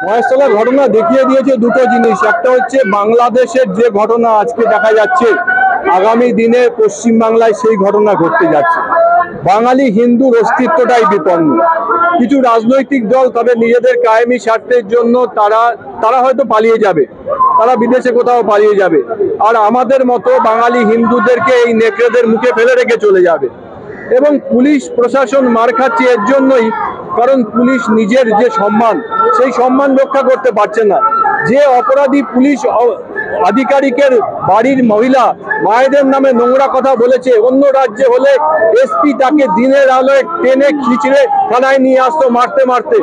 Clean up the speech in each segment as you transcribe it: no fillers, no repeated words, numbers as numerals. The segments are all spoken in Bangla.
মহেশতলার ঘটনা দেখিয়ে দিয়েছে দুটো জিনিস। একটা হচ্ছে বাংলাদেশের যে ঘটনা আজকে দেখা যাচ্ছে, আগামী দিনে পশ্চিমবাংলায় সেই ঘটনা ঘটতে যাচ্ছে। বাঙালি হিন্দুর অস্তিত্বটাই বিপন্ন। কিছু রাজনৈতিক দল তাদের নিজেদের কায়েমি স্বার্থের জন্য তারা হয়তো পালিয়ে যাবে, তারা বিদেশে কোথাও পালিয়ে যাবে, আর আমাদের মতো বাঙালি হিন্দুদেরকে এই নেকড়েদের মুখে ফেলে রেখে চলে যাবে। এবং পুলিশ প্রশাসন মার খাচ্ছে এর জন্যই, কারণ পুলিশ নিজের যে সম্মান, সেই সম্মান রক্ষা করতে পারছে না। যে অপরাধী পুলিশ আধিকারিকের বাড়ির মহিলা মায়েদের নামে নোংরা কথা বলেছে, অন্য রাজ্যে হলে এসপি তাকে দিনের আলোয় টেনে খিচড়ে থানায় নিয়ে আসতো মারতে মারতে।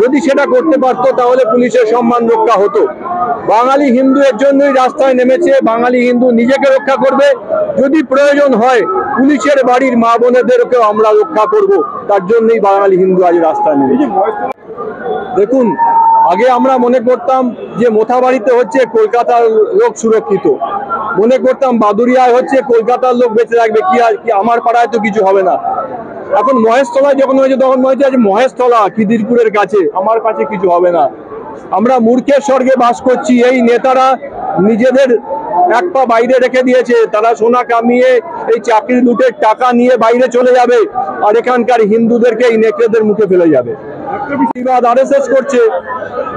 যদি সেটা করতে পারতো তাহলে পুলিশের সম্মান রক্ষা হতো। বাঙালি হিন্দু এর জন্যই রাস্তায় নেমেছে। বাঙালি হিন্দু নিজেকে রক্ষা করবে, যদি প্রয়োজন হয় পুলিশের বাড়ির মা বোনেদেরকেও আমরা রক্ষা করব, তার জন্যই বাঙালি হিন্দু আজ রাস্তায় নেমেছে। দেখুন, আগে আমরা মনে করতাম যে মোথাবাড়িতে হচ্ছে কলকাতার লোক সুরক্ষিত, মনে করতাম বাদুড়িয়ায় হচ্ছে কলকাতার লোক বেঁচে রাখবে, কি আমার পাড়ায় তো কিছু হবে না। এখন মহেশতলায় যখন হয়েছে তখন মনে হচ্ছে মহেশতলা খিদিরপুরের কাছে, আমার কাছে কিছু হবে না। আমরা মূর্খের স্বর্গে বাস করছি। এই নেতারা নিজেদের এক পা বাইরে রেখে দিয়েছে। তারা সোনা কামিয়ে এই চাকরি লুটের টাকা নিয়ে বাইরে চলে যাবে, আর এখানকার হিন্দুদেরকে এই নেকড়েদের মুখে ফেলে যাবে। প্রতিবাদ আরএসএস করছে।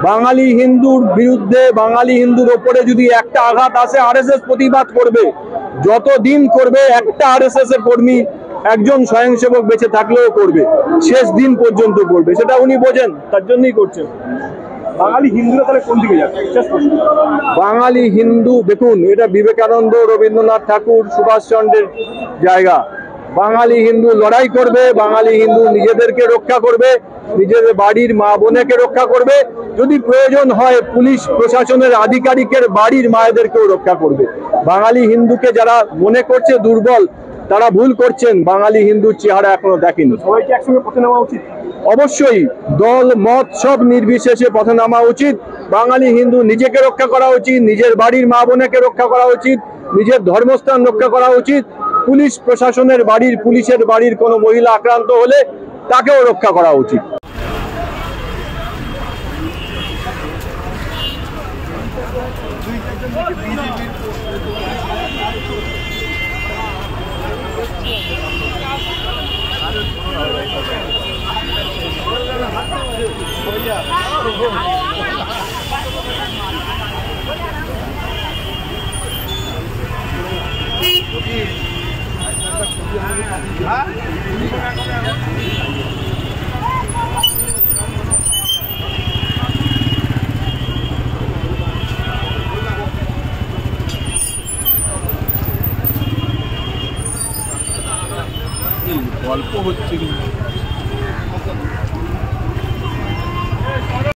বাঙালি হিন্দুর বিরুদ্ধে, বাঙালি হিন্দুর ওপরে যদি একটা আঘাত আসে, আরএসএস প্রতিবাদ করবে। যতদিন করবে, একটা আরএসএস এর কর্মী, একজন স্বয়ংসেবক বেঁচে থাকলেও করবে, শেষ দিন পর্যন্ত করবে। সেটা উনি বোঝেন, তার জন্যই করছেন। বাঙালি হিন্দুরা তাহলে কোন দিকে যাচ্ছে? বাঙালি হিন্দু, দেখুন, এটা বিবেকানন্দ, রবীন্দ্রনাথ ঠাকুর, সুভাষচন্দ্রের জায়গা। বাঙালি হিন্দু লড়াই করবে, বাঙালি হিন্দু নিজেদেরকে রক্ষা করবে, নিজেদের বাড়ির মা বোনেকে রক্ষা করবে, যদি প্রয়োজন হয় পুলিশ প্রশাসনের আধিকারিকের বাড়ির মায়েদেরকেও রক্ষা করবে। বাঙালি হিন্দুকে যারা মনে করছে দুর্বল, তারা ভুল করছেন। বাঙালি হিন্দুর চেহারা এখনো দেখেনি। সবাইকে একসঙ্গে পথে নামা উচিত। অবশ্যই দল মত সব নির্বিশেষে পথে নামা উচিত। বাঙালি হিন্দু নিজেকে রক্ষা করা উচিত, নিজের বাড়ির মা বোনেকে রক্ষা করা উচিত, নিজের ধর্মস্থান রক্ষা করা উচিত। পুলিশ প্রশাসনের বাড়ির, পুলিশের বাড়ির কোনো মহিলা আক্রান্ত হলে তাকেও রক্ষা করা উচিত। গল্প হচ্ছে কিন্তু